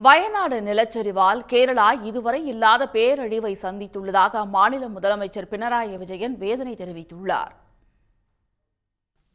வயநாடு நிலச்சரிவால் கேரளா இதுவரை இல்லாத பேரழிவை சந்தித்துள்ளதாக அம்மாநில முதலமைச்சர் பினராயி விஜயன் வேதனை தெரிவித்துள்ளார்.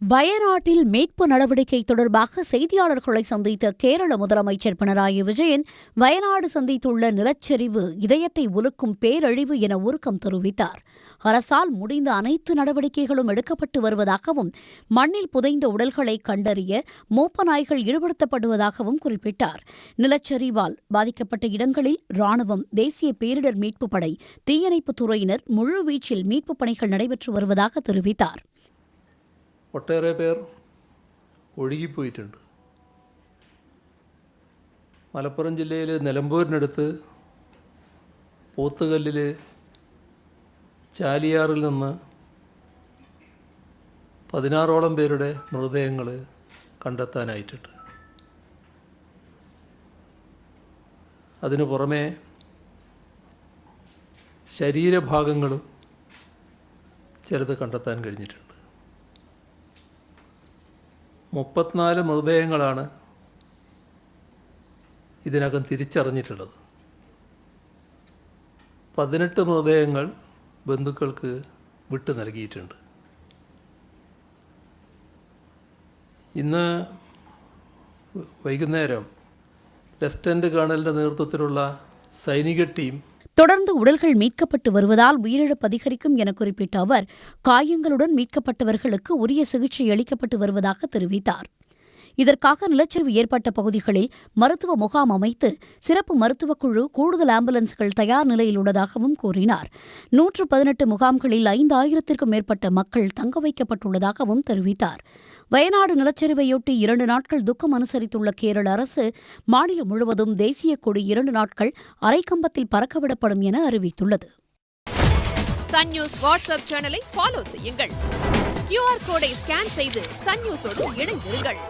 வயநாட்டில் மீட்பு நடவடிக்கை தொடர்பாக செய்தியாளர்களை சந்தித்த கேரள முதலமைச்சர் பினராயி விஜயன் வயநாடு சந்தித்துள்ள நிலச்சரிவு இதயத்தை உலுக்கும் பேரழிவு என உருக்கம் தெரிவித்தார். அரசால் முடிந்த அனைத்து நடவடிக்கைகளும் எடுக்கப்பட்டு வருவதாகவும் மண்ணில் புதைந்த உடல்களை கண்டறிய மோப்ப நாய்கள் ஈடுபடுத்தப்படுவதாகவும் குறிப்பிட்டார். நிலச்சரிவால் பாதிக்கப்பட்ட இடங்களில் ராணுவம், தேசிய பேரிடர் மீட்புப் படை, தீயணைப்புத் துறையினர் முழுவீச்சில் மீட்புப் பணிகள் நடைபெற்று வருவதாக தெரிவித்தார். ഒട്ടേറെ പേർ ഒഴുകിപ്പോയിട്ടുണ്ട്. മലപ്പുറം ജില്ലയിൽ നിലമ്പൂരിനടുത്ത് പോത്തുകല്ലിൽ ചാലിയാറിൽ നിന്ന് 16ഓളം പേരുടെ മൃതദേഹങ്ങൾ കണ്ടെത്താനായിട്ടുണ്ട്. അതിനു പുറമെ ശരീരഭാഗങ്ങളും ചിലത് കണ്ടെത്താൻ കഴിഞ്ഞിട്ടുണ്ട്. 34 മൃതദേഹങ്ങളാണ് ഇതിനകം തിരിച്ചറിഞ്ഞിട്ടുള്ളത്. 18 മൃതദേഹങ്ങൾ ബന്ധുക്കൾക്ക് വിട്ടു നൽകിയിട്ടുണ്ട്. ഇന്ന് വൈകുന്നേരം ലഫ്റ്റനന്റ് കേണലിൻ്റെ നേതൃത്വത്തിലുള്ള സൈനിക ടീം தொடர்ந்து உடல்கள் மீட்கப்பட்டு வருவதால் உயிரிழப்பு அதிகரிக்கும் என குறிப்பிட்ட அவர் காயங்களுடன் மீட்கப்பட்டவர்களுக்கு உரிய சிகிச்சை அளிக்கப்பட்டு வருவதாக தெரிவித்தார். இதற்காக நிலச்சரிவு ஏற்பட்ட பகுதிகளில் மருத்துவ முகாம் அமைத்து சிறப்பு மருத்துவக் குழு, கூடுதல் ஆம்புலன்ஸ்கள் தயார் நிலையில் உள்ளதாகவும் கூறினார். 118 முகாம்களில் 5000த்திற்கும் மேற்பட்ட மக்கள் தங்க வைக்கப்பட்டுள்ளதாகவும் தெரிவித்தார். வயநாடு நிலச்சரிவையொட்டி 2 நாட்கள் துக்கம் அனுசரித்துள்ள கேரள அரசு மாநிலம் முழுவதும் தேசிய கொடி 2 நாட்கள் அரைக்கம்பத்தில் பறக்கவிடப்படும் என அறிவித்துள்ளது. சன் நியூஸ் வாட்ஸ்அப் சேனலை ஃபாலோ செய்யுங்கள். QR கோடை ஸ்கேன் செய்து சன் நியூஸோடு இணைந்திருங்கள்.